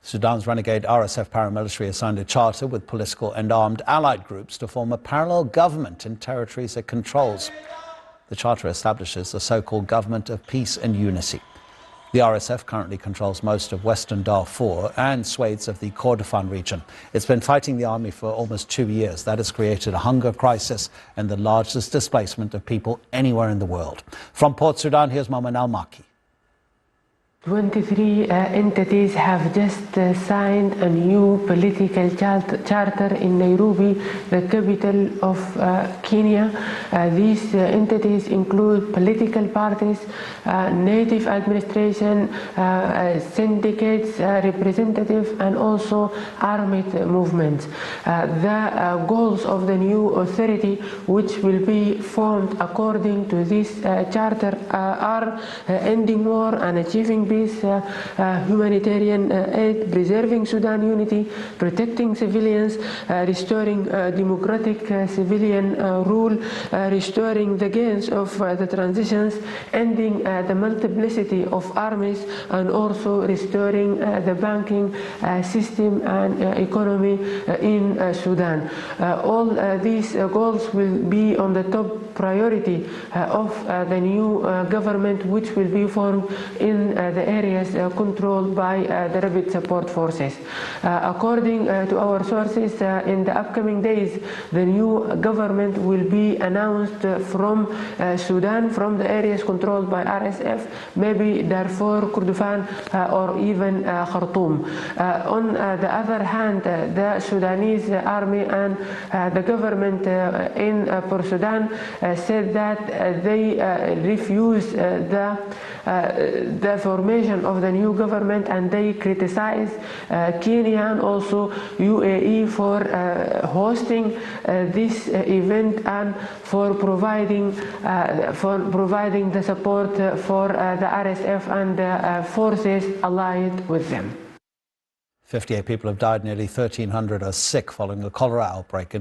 Sudan's renegade RSF paramilitary has signed a charter with political and armed allied groups to form a parallel government in territories it controls. The charter establishes the so-called government of peace and unity. The RSF currently controls most of western Darfur and swathes of the Kordofan region. It's been fighting the army for almost 2 years. That has created a hunger crisis and the largest displacement of people anywhere in the world. From Port Sudan, here's Maman Al-Maki. 23 entities have just signed a new political charter in Nairobi, the capital of Kenya. These entities include political parties, native administration, syndicates, representatives, and also armed movements. The goals of the new authority, which will be formed according to this charter, are ending war and achieving peace, humanitarian aid, preserving Sudan unity, protecting civilians, restoring democratic civilian rule, restoring the gains of the transitions, ending the multiplicity of armies, and also restoring the banking system and economy in Sudan. All these goals will be on the top priority of the new government, which will be formed in the areas controlled by the rapid support forces. According to our sources, in the upcoming days, the new government will be announced from Sudan, from the areas controlled by RSF, maybe Darfur, Kordofan, or even Khartoum. On the other hand, the Sudanese army and the government in Port Sudan said that they refuse the formation of the new government, and they criticize Kenya and also UAE for hosting this event and for providing the support for the RSF and the forces allied with them. 58 people have died, nearly 1,300 are sick following a cholera outbreak in